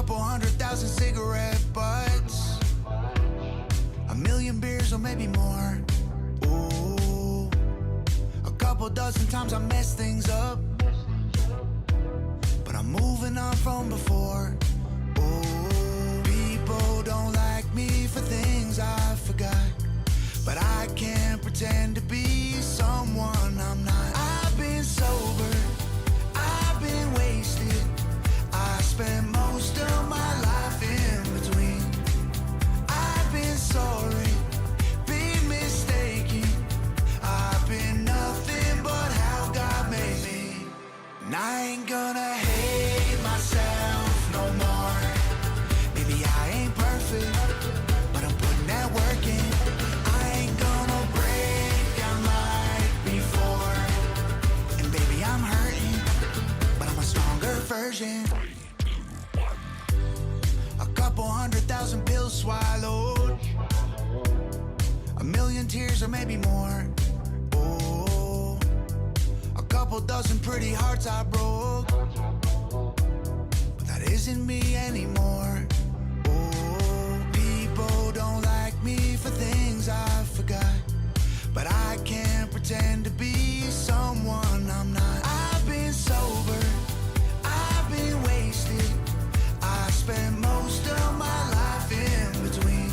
couple 100,000 cigarette butts, a million beers or maybe more. Ooh, a couple dozen times I messed things up, but I'm moving on from before. Ooh, people don't like me for things I forgot, but I can't pretend to be someone I'm not. I've been sober, I've been wasted, I spent most of my life in between. I've been sorry, been mistaken, I've been nothing but how God made me. And I ain't gonna hate myself no more. Maybe I ain't perfect, but I'm putting that work in. I ain't gonna break down like before. And baby, I'm hurting, but I'm a stronger version. A couple 100,000 pills swallowed, a million tears or maybe more. Oh, a couple dozen pretty hearts I broke, but that isn't me anymore. Oh, people don't like me for things I forgot, but I can't pretend to be someone I'm not. I've been sober, I've been wasted, I spent most of my life in between.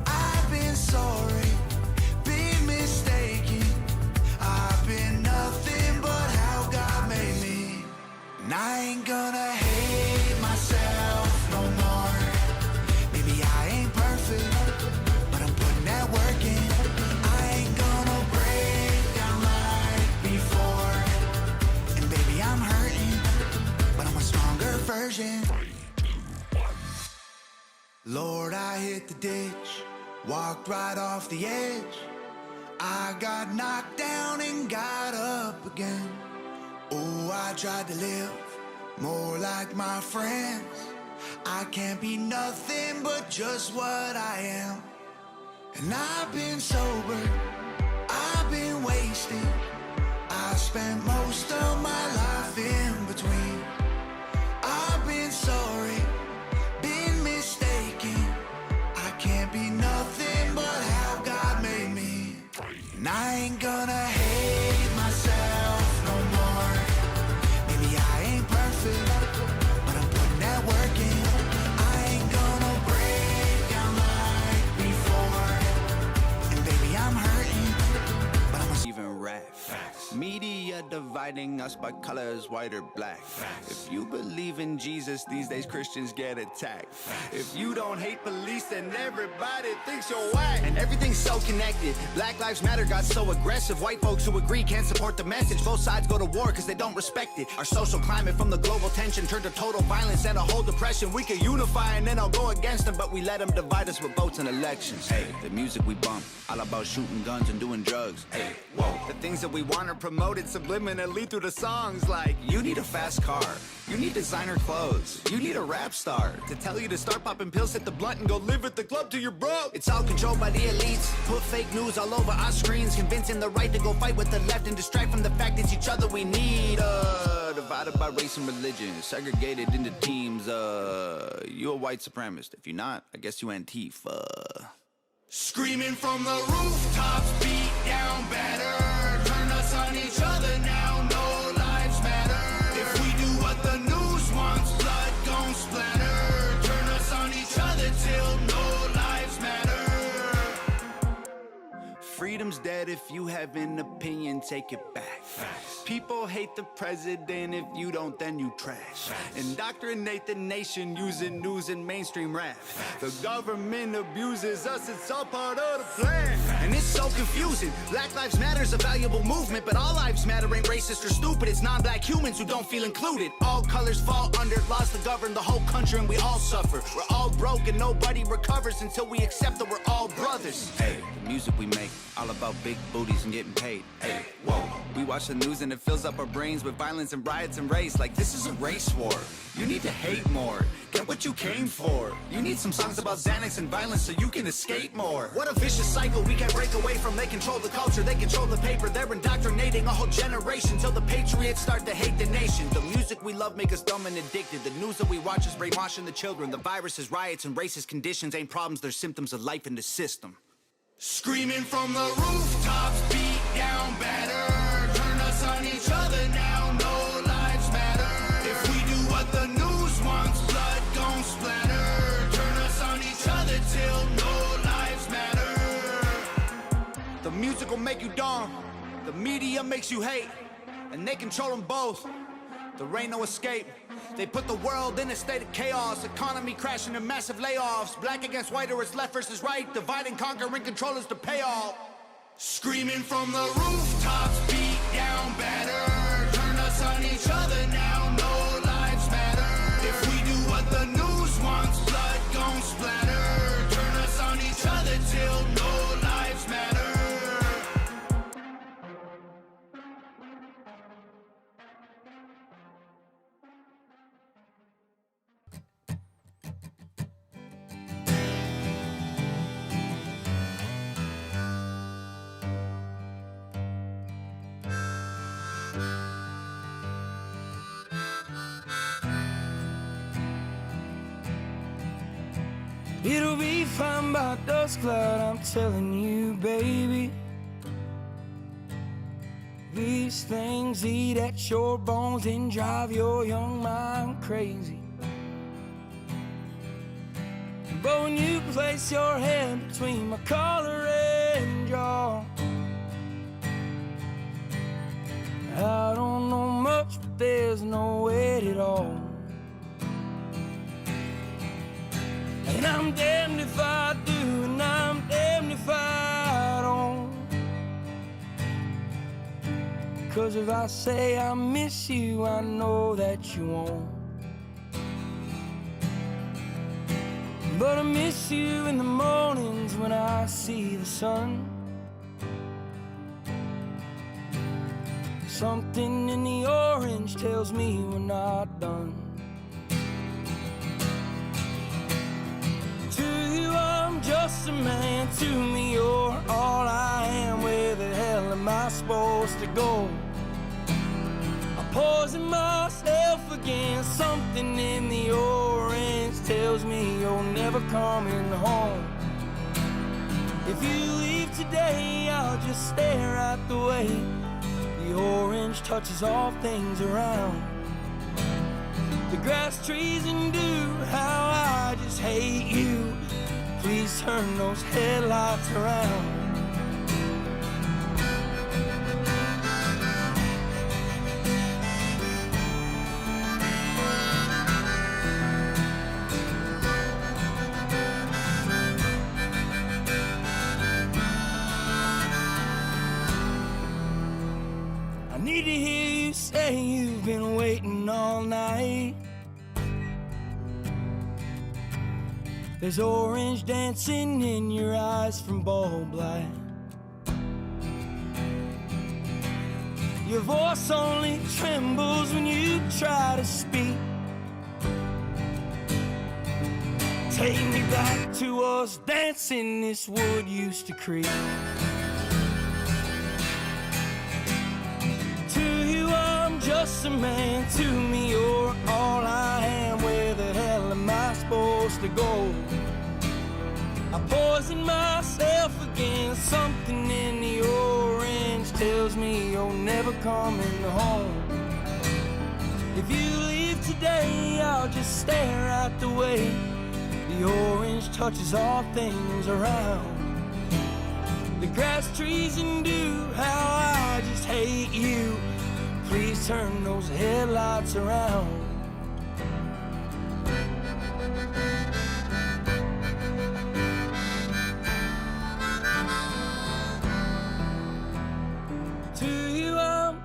I've been sorry, been mistaken, I've been nothing but how God made me. And I ain't gonna hate myself no more. Maybe I ain't perfect, but I'm putting that work in. I ain't gonna break down like before. And baby, I'm hurting, but I'm a stronger version. Lord, I hit the ditch, walked right off the edge. I got knocked down and got up again. Oh, I tried to live more like my friends. I can't be nothing but just what I am. And I've been sober, I've been wasted, I spent most of my life in between. I've been sorry, been mistaken, I can't be nothing but how God made me. And I ain't gonna hate myself no more. Maybe I ain't perfect, but I'm putting that work in. I ain't gonna break down like before. And baby, I'm hurting, but I'm a Even rap. Media dividing us by colors, white or black. If you believe in Jesus, these days Christians get attacked. If you don't hate police, then everybody thinks you're whack. And everything's so connected. Black Lives Matter got so aggressive. White folks who agree can't support the message. Both sides go to war because they don't respect it. Our social climate from the global tension turned to total violence and a whole depression. We could unify and then I'll go against them, but we let them divide us with votes and elections. Hey, the music we bump, all about shooting guns and doing drugs. Hey, whoa, the things that we want are promoted subliminally through the songs like, you need a fast car, you need designer clothes, you need a rap star to tell you to start popping pills, hit the blunt and go live at the club till you're broke. It's all controlled by the elites, put fake news all over our screens, convincing the right to go fight with the left and distract from the fact it's each other we need. Divided by race and religion, segregated into teams. You a white supremacist. If you're not, I guess you Antifa. screaming from the rooftops, beat down better. Turn us on each other now, no lives matter. If we do what the news wants, blood gon' splatter. Turn us on each other till no lives matter. Freedom's dead. If you have an opinion, take it back. People hate the president. If you don't, then you trash. Indoctrinate the nation using news and mainstream rap. The government abuses us. It's all part of the plan. And it's so confusing. Black Lives Matter is a valuable movement, but all lives matter ain't racist or stupid. It's non-black humans who don't feel included. All colors fall under laws to govern the whole country, and we all suffer. We're all broke and nobody recovers until we accept that we're all brothers. Hey, the music we make, all about big booties and getting paid. Hey, whoa. We watch the news and it fills up our brains with violence and riots and race. Like this is a race war. You need to hate more. Get what you came for. You need some songs about Xanax and violence so you can escape more. What a vicious cycle we can't break away from. They control the culture, they control the paper. They're indoctrinating a whole generation till the patriots start to hate the nation. The music we love make us dumb and addicted. The news that we watch is brainwashing the children. The viruses, riots, and racist conditions ain't problems, they're symptoms of life in the system. Screaming from the rooftops, beat down better. Turn us on each other now, no lives matter. If we do what the news wants, blood gon' splatter. Turn us on each other till no lives matter. The music will make you dumb, the media makes you hate, and they control them both. There ain't no escape. They put the world in a state of chaos, economy crashing and massive layoffs. Black against white or it's left versus right, divide and conquer and control is the payoff. Screaming from the rooftops, beat down better. Turn us on each other now, no lives matter. If we do what the news wants, blood gon' splatter. Turn us on each other till no lives matter. It'll be fine by dusk cloud, I'm telling you, baby. These things eat at your bones and drive your young mind crazy. But when you place your hand between my collar and jaw, I don't know much, but there's no weight at all. And I'm damned if I do, and I'm damned if I don't. 'Cause if I say I miss you, I know that you won't. But I miss you in the mornings when I see the sun. Something in the orange tells me we're not done. Just a man, to me you're all I am. Where the hell am I supposed to go? I poison myself again. Something in the orange tells me you're never coming home. If you leave today, I'll just stare at the way the orange touches all things around. The grass, trees, and dew, how I just hate you. Please turn those headlights around. I need to hear you say you've been waiting all night. There's orange dancing in your eyes from bulb light. Your voice only trembles when you try to speak. Take me back to us dancing this wood used to creep. To you I'm just a man, to me you're all I am. Where the hell am I supposed to go? I poison myself again. Something in the orange tells me you're never coming home. If you leave today, I'll just stare at the way the orange touches all things around. The grass, trees, and dew, how I just hate you. Please turn those headlights around.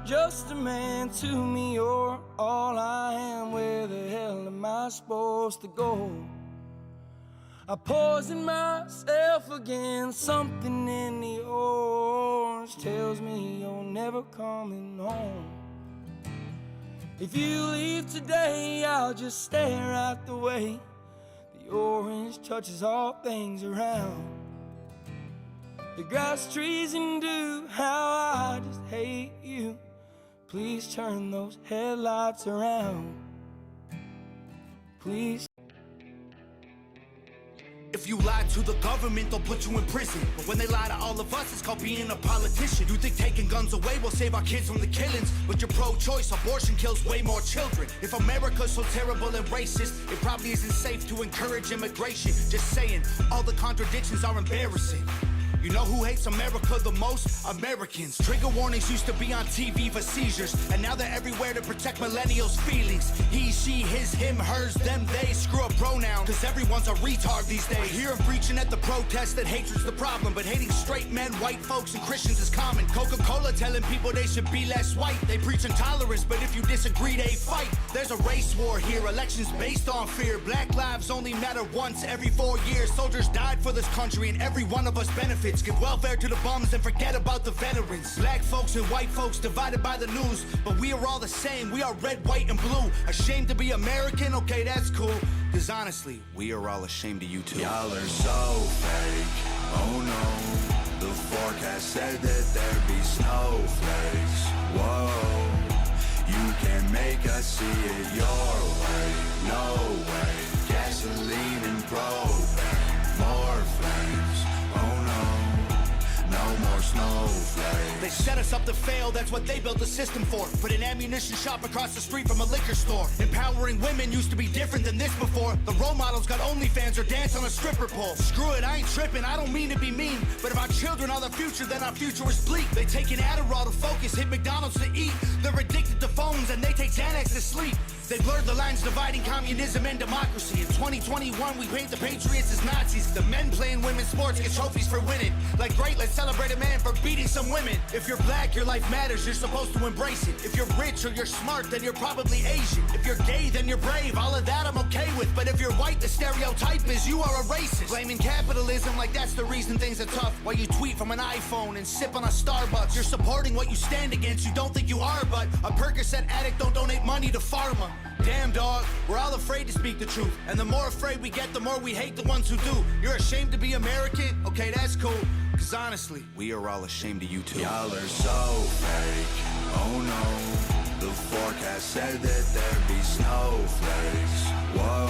Just a man, to me you're all I am. Where the hell am I supposed to go? I poison myself again. Something in the orange tells me you're never coming home. If you leave today, I'll just stare at the way The orange touches all things around. The grass, trees, and dew, how I just hate you. Please turn those headlights around. Please. If you lie to the government, they'll put you in prison. But when they lie to all of us, it's called being a politician. You think taking guns away will save our kids from the killings? But you're pro-choice, abortion kills way more children. If America's so terrible and racist, it probably isn't safe to encourage immigration. Just saying, all the contradictions are embarrassing. You know who hates America the most? Americans. Trigger warnings used to be on TV for seizures, and now they're everywhere to protect millennials' feelings. He, she, his, him, hers, them, they. Screw a pronoun, cause everyone's a retard these days. I hear him preaching at the protest that hatred's the problem, but hating straight men, white folks, and Christians is common. Coca-Cola telling people they should be less white. They preach intolerance, but if you disagree, they fight. There's a race war here, elections based on fear. Black lives only matter once every 4 years. Soldiers died for this country, and every one of us benefits. Give welfare to the bums and forget about the veterans. Black folks and white folks divided by the news, but we are all the same. We are red, white, and blue. Ashamed to be American? Okay, that's cool. Cause honestly, we are all ashamed of you too. Y'all are so fake, oh no. The forecast said that there'd be snowflakes. Whoa, you can make us see it your way. No way, gasoline and propane, more flames. Oh no, no more snowflakes. They set us up to fail, that's what they built the system for. Put an ammunition shop across the street from a liquor store. Empowering women used to be different than this before. The role models got OnlyFans or dance on a stripper pole. Screw it, I ain't tripping, I don't mean to be mean, but if our children are the future, then our future is bleak. They take an Adderall to focus, hit McDonald's to eat. They're addicted to phones and they take Xanax to sleep. They blurred the lines dividing communism and democracy. In 2021, we paint the patriots as Nazis. The men playing women's sports get trophies for winning. Like, great, let's celebrate a man for beating some women. If you're black, your life matters, you're supposed to embrace it. If you're rich or you're smart, then you're probably Asian. If you're gay, then you're brave, all of that I'm okay with. But if you're white, the stereotype is you are a racist. Blaming capitalism like that's the reason things are tough. While you tweet from an iPhone and sip on a Starbucks. You're supporting what you stand against, you don't think you are, but a Percocet addict don't donate money to pharma. Damn dog, we're all afraid to speak the truth. And the more afraid we get, the more we hate the ones who do. You're ashamed to be American? Okay, that's cool. Cause honestly, we are all ashamed of you too. Y'all are so fake, oh no. The forecast said that there'd be snowflakes. Whoa,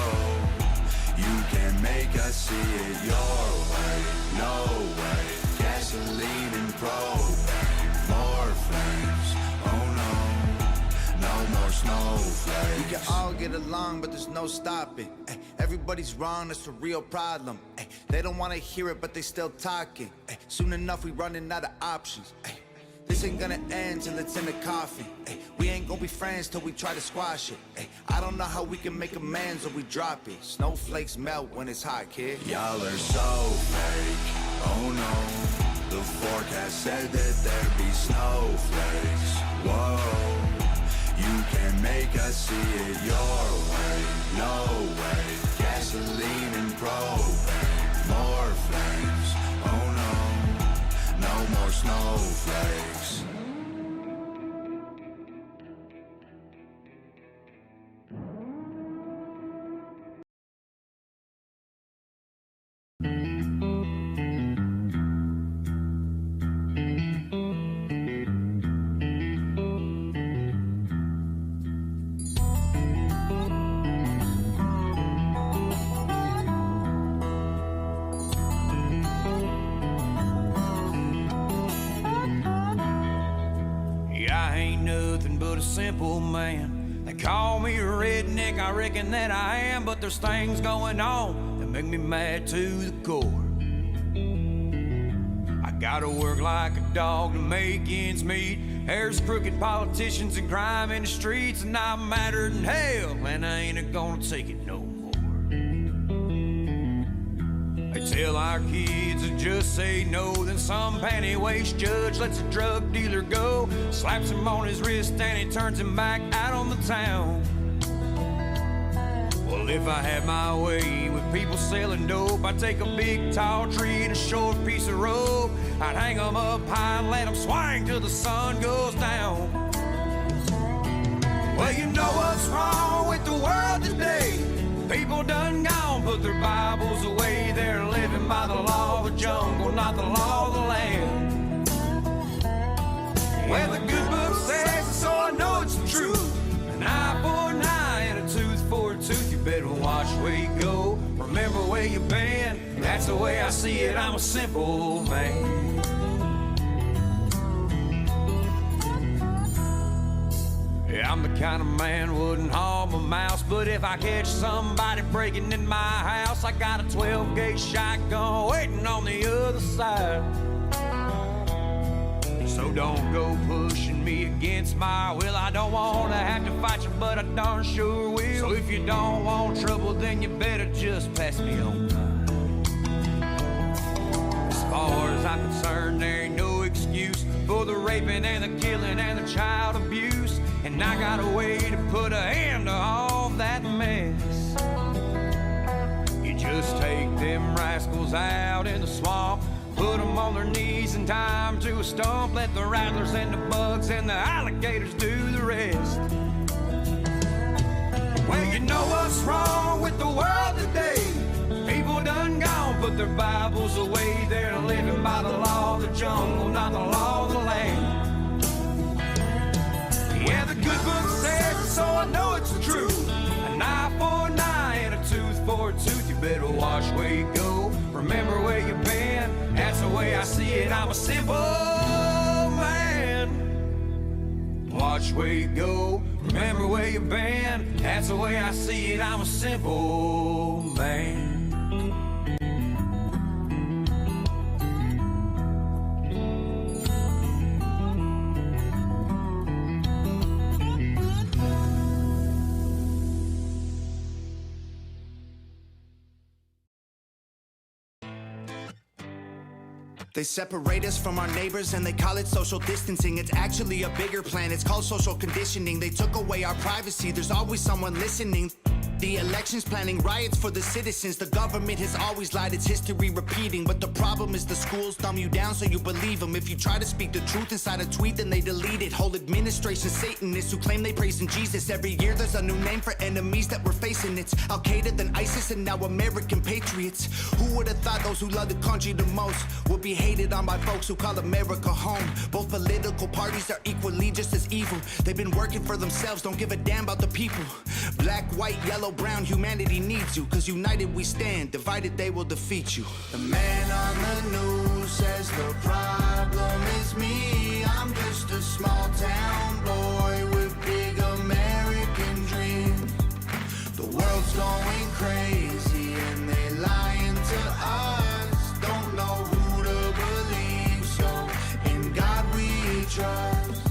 you can make us see it your way. No way, gasoline and propane, more flames. Oh no, no more snowflakes. We can all get along, but there's no stopping. Ay, everybody's wrong, that's a real problem. Ay, they don't want to hear it, but they still talking. Ay, soon enough, we running out of options. Ay, this ain't gonna end till it's in the coffin. Ay, we ain't gonna be friends till we try to squash it. Ay, I don't know how we can make amends or we drop it. Snowflakes melt when it's hot, kid. Y'all are so fake, oh no. The forecast said that there'd be snowflakes. Whoa, you can make us see it your way. No way, gasoline and propane, more flames. Oh no, no more snowflakes. But a simple man. They call me a redneck, I reckon that I am, but there's things going on that make me mad to the core. I gotta work like a dog to make ends meet. There's crooked politicians and crime in the streets, and I'm madder than hell, and I ain't gonna take it no more. They tell our kids to just say no, then some panty-waist judge lets a drug dealer go, slaps him on his wrist and he turns him back out on the town. Well, if I had my way with people selling dope, I'd take a big tall tree and a short piece of rope. I'd hang them up high and let them swing till the sun goes down. Well, you know what's wrong with the world today. People done gone put their Bibles away. They're living by the law of the jungle, not the law of the land. Well, the good book says it, so I know it's the truth. An eye for an eye and a tooth for a tooth. You better watch where you go, remember where you've been. That's the way I see it, I'm a simple man. Yeah, I'm the kind of man wouldn't harm a mouse, but if I catch somebody breaking in my house, I got a 12-gauge shotgun waiting on the other side. So don't go pushing me against my will. I don't want to have to fight you, but I darn sure will. So if you don't want trouble, then you better just pass me on by. As far as I'm concerned, there ain't no excuse for the raping and the killing and the child abuse. And I got a way to put a hand to all that mess. You just take them rascals out in the swamp, put them on their knees and tie them to a stump. Let the rattlers and the bugs and the alligators do the rest. Well, you know what's wrong with the world today. People done gone, put their Bibles away. They're living by the law of the jungle, not the law of the land. Yeah, the good book says it, so I know it's the truth. An eye for an eye and a tooth for a tooth. You better watch where you go, remember where you've been. That's the way I see it, I'm a simple man. Watch where you go, remember where you've been. That's the way I see it, I'm a simple man. They separate us from our neighbors and they call it social distancing. It's actually a bigger plan, it's called social conditioning. They took away our privacy, there's always someone listening. The elections planning riots for the citizens. The government has always lied, it's history repeating. But the problem is the schools dumb you down so you believe them. If you try to speak the truth inside a tweet, then they delete it. Whole administration Satanists who claim they praise in Jesus. Every year there's a new name for enemies that we're facing. It's Al-Qaeda, then ISIS, and now American patriots. Who would have thought those who love the country the most would be hated on by folks who call America home? Both political parties are equally just as evil. They've been working for themselves, don't give a damn about the people. Black, white, yellow, brown, humanity needs you. Cause united we stand, divided they will defeat you. The man on the news says the problem is me. I'm just a small town boy with big American dreams. The world's going crazy and they lying to us. Don't know who to believe, so in God we trust.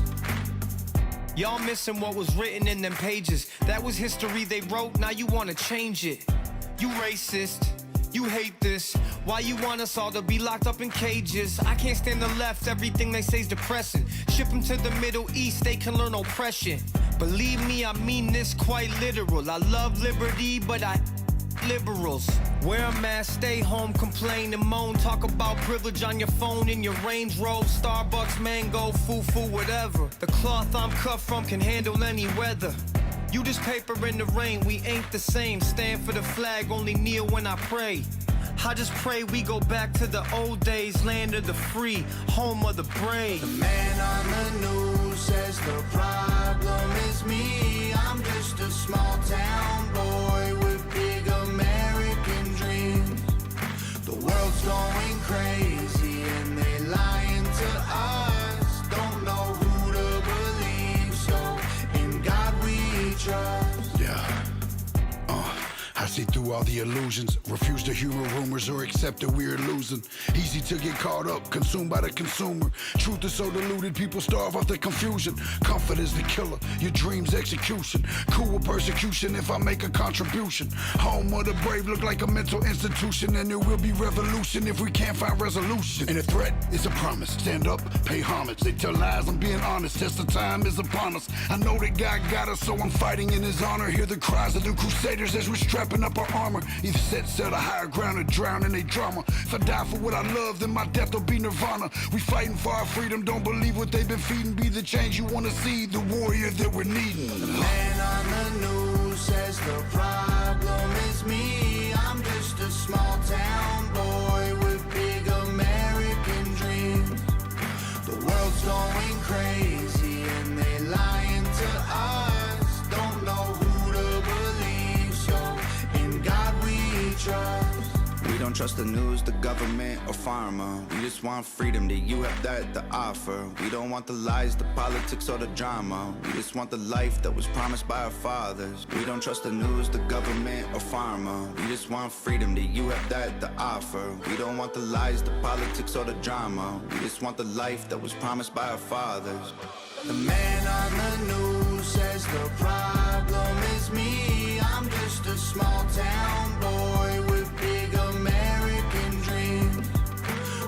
Y'all missing what was written in them pages. That was history they wrote, now you wanna change it. You racist, you hate this. Why you want us all to be locked up in cages? I can't stand the left, everything they say's depressing. Ship them to the Middle East, they can learn oppression. Believe me, I mean this quite literal. I love liberty, but I liberals. Wear a mask, stay home, complain and moan. Talk about privilege on your phone in your Range Rover, Starbucks, mango, foo-foo, whatever. The cloth I'm cut from can handle any weather. You just paper in the rain, we ain't the same. Stand for the flag, only kneel when I pray. I just pray we go back to the old days, land of the free, home of the brave. The man on the news says the problem is me. I'm just a small town boy with big American dreams. The world's going crazy and they lying to us. Don't know who to believe, so in God we trust. Yeah. I see through all the illusions, refuse to humor rumors or accept that we're losing. Easy to get caught up, consumed by the consumer. Truth is so diluted, people starve off the confusion. Comfort is the killer, your dreams execution. Cool with persecution if I make a contribution. Home of the brave look like a mental institution, and there will be revolution if we can't find resolution. And a threat is a promise, stand up, pay homage. They tell lies, I'm being honest, test the time is upon us. I know that God got us, so I'm fighting in his honor. Hear the cries of the crusaders as we're strapping up our armor. Either set sail to higher ground or drown in a drama. If I die for what I love, then my death will be nirvana. We fighting for our freedom, don't believe what they've been feeding. Be the change you wanna see, the warrior that we're needing. The man on the news says the problem is me. I'm just trust. We don't trust the news, the government, or pharma. We just want freedom that you have that to offer. We don't want the lies, the politics, or the drama. We just want the life that was promised by our fathers. We don't trust the news, the government, or pharma. We just want freedom that you have that to offer. We don't want the lies, the politics, or the drama. We just want the life that was promised by our fathers. The man on the news says the problem is me. I'm just a small town boy with big American dreams.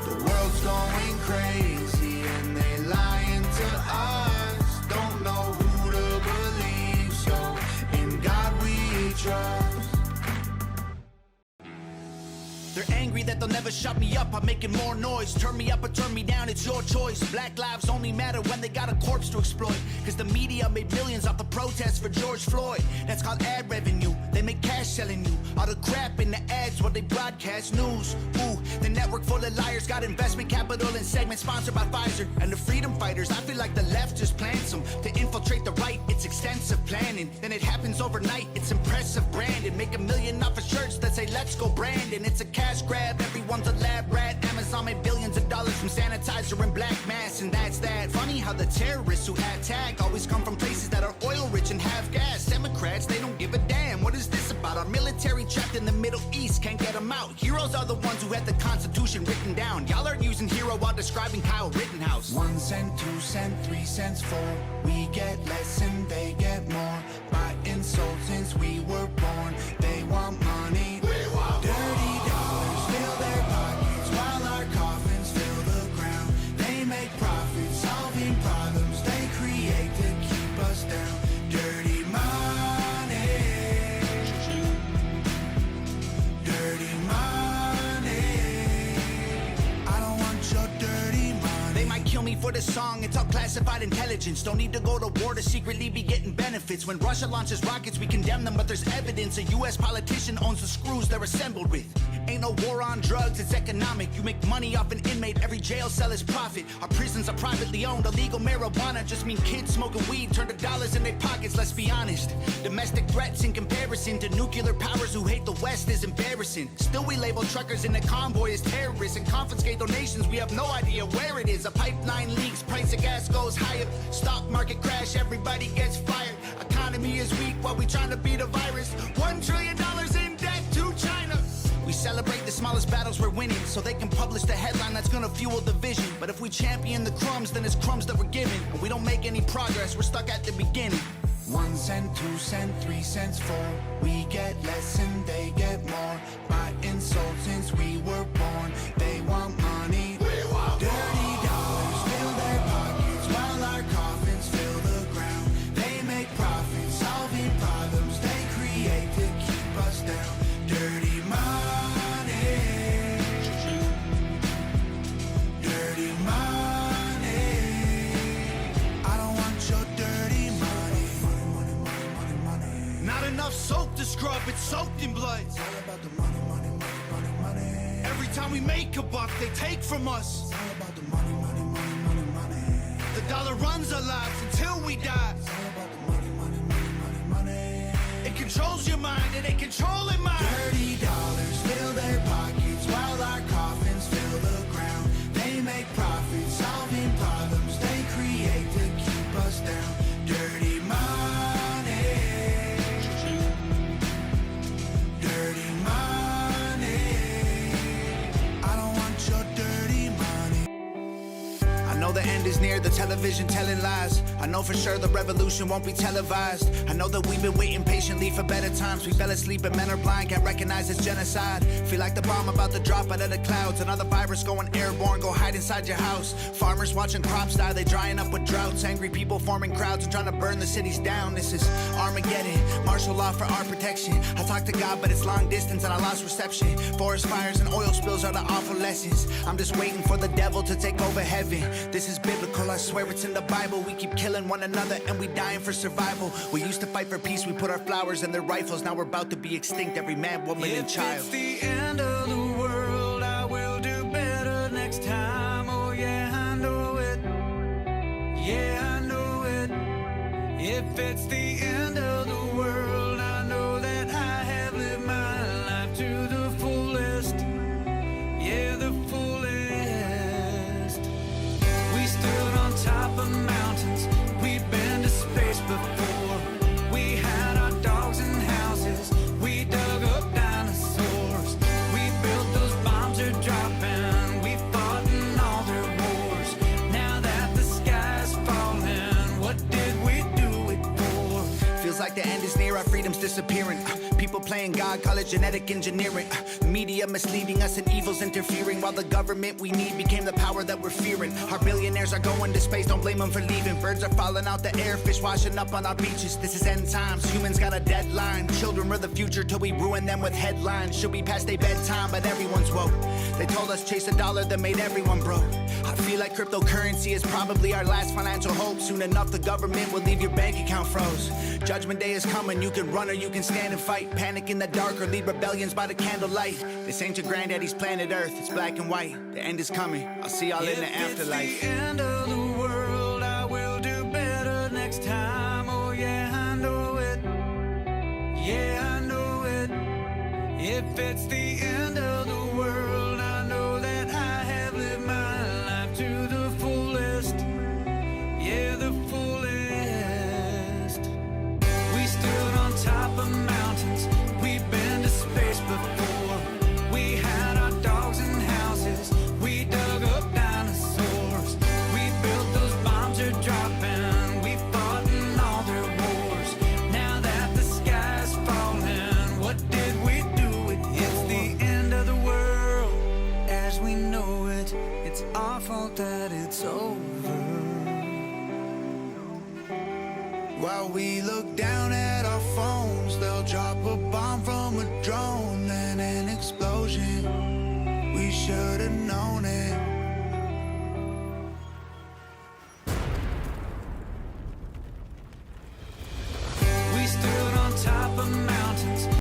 The world's going crazy and they lying to us. Don't know who to believe, so in God we trust. They're angry that they'll never shut me up. I'm making more noise. Turn me up or turn me down, it's your choice. Black lives only matter when they got a corpse to exploit. Cause the media made millions off the protests for George Floyd. That's called ad revenue. They make cash selling you all the crap in the ads while they broadcast news. Ooh, the network full of liars got investment capital and segments sponsored by Pfizer. And the freedom fighters, I feel like the left just plants them to infiltrate the right. It's extensive planning, then it happens overnight. It's impressive branding. Make $1 million off of shirts that say let's go Brandon. It's a cash grab, everyone's a lab rat. Amazon made billions of dollars from sanitizer and black masks, and that's that. Funny how the terrorists who attack always come from places that are oil rich and have gas. Democrats, they don't give a damn. What is this about? Our military trapped in the Middle East, can't get them out. Heroes are the ones who had the Constitution written down. Y'all are using hero while describing Kyle Rittenhouse. 1 cent, 2 cent, 3 cents, 4. We get less and they get more. By insult since we were born. They want money. Dirty dollars fill their pockets while our coffins fill the ground. They make profit solving problems they create to keep us down. Dirty money. Dirty money. I don't want your dirty money. They might kill me for this song, it's all classified intelligence. Don't need to go to war to secretly be getting benefits. When Russia launches rockets, we condemn them, but there's evidence a US politician owns the screws they're assembled with. Ain't no war on drugs, it's economic. You make money off an inmate, every jail cell is profit. Our prisons are privately owned, illegal marijuana just mean kids smoking weed turn to dollars in their pockets, let's be honest. Domestic threats in comparison to nuclear powers who hate the West is embarrassing. Still we label truckers in a convoy as terrorists and confiscate donations, we have no idea where it is. A pipeline leaks, price of gas goes higher. Stock market crash, everybody gets fired. Economy is weak while we trying to beat a virus. $1 trillion in debt to China. We celebrate the smallest battles we're winning, so they can publish the headline that's gonna fuel division. But if we champion the crumbs, then it's crumbs that we're given. And we don't make any progress, we're stuck at the beginning. 1 cent, 2 cent, 3 cents, 4. We get less and they get more. By insult since we were born. They want money. Dirty dollars fill their pockets while our coffins fill the ground. They make profit solving problems they create to keep us down. Dirty money. Dirty money. I don't want your dirty money. Money, money, money, money, money. Not enough soap to scrub, it's soaked in blood. It's all about the money, money, money, money, money. Every time we make a buck, they take from us. It's all about the money, money, money, money, money. The dollar runs our lives until we die. It's all about the money, money, money, money, money. It controls your mind and it controlling mine. Dirty dollars fill their pockets while our coffins fill the ground. They make profit solving problems they create to keep us down. Dirty money. Dirty money. I don't want your dirty money. I know the end is near, the television telling lies. I know for sure the revolution won't be televised. I know that we've been waiting patiently for better times. We fell asleep and men are blind, can't recognize it's genocide. Feel like the bomb about to drop out of the clouds. Another virus going airborne, go hide inside your house. Farmers watching crops die, they drying up with droughts. Angry people forming crowds and trying to burn the cities down. This is Armageddon, martial law for our protection. I talk to God but it's long distance and I lost reception. Forest fires and oil spills are the awful lessons. I'm just waiting for the devil to take over heaven. This is biblical, I swear it's in the Bible. We keep killing one another and we dying for survival. We used to fight for peace, we put our flowers in their rifles. Now we're about to be extinct, every man, woman, and child. If it's the end of the world, I will do better next time. Oh yeah, I know it. Yeah, I know it. If it's the end of the world, I know that I have lived my life to the playing God, call it genetic engineering. The media misleading us and evil's interfering, while the government we need became the power that we're fearing. Our billionaires are going to space, don't blame them for leaving. Birds are falling out the air, fish washing up on our beaches. This is end times, humans got a deadline. Children are the future till we ruin them with headlines. Should be past their bedtime, but everyone's woke. They told us chase a dollar that made everyone broke. I feel like cryptocurrency is probably our last financial hope. Soon enough the government will leave your bank account froze. Judgment day is coming, you can run or you can stand and fight. Panic in the dark or lead rebellions by the candlelight. This ain't your granddaddy's planet Earth, it's black and white. The end is coming, I'll see y'all in the afterlife. If it's the end of the world, I will do better next time. Oh yeah, I know it. Yeah, I know it. If it's the end of the world, I know that I have lived my life to the fullest. Yeah, the fullest. We stood on top of mountains. We've been to space before. We had our dogs and houses. We dug up dinosaurs. We built those bombs are dropping. We fought in all their wars. Now that the sky's falling, what did we do with it? It's the end of the world as we know it. It's our fault that it's over. While we look down at our phones, they'll drop a bomb from a drone, then an explosion. We should've known it.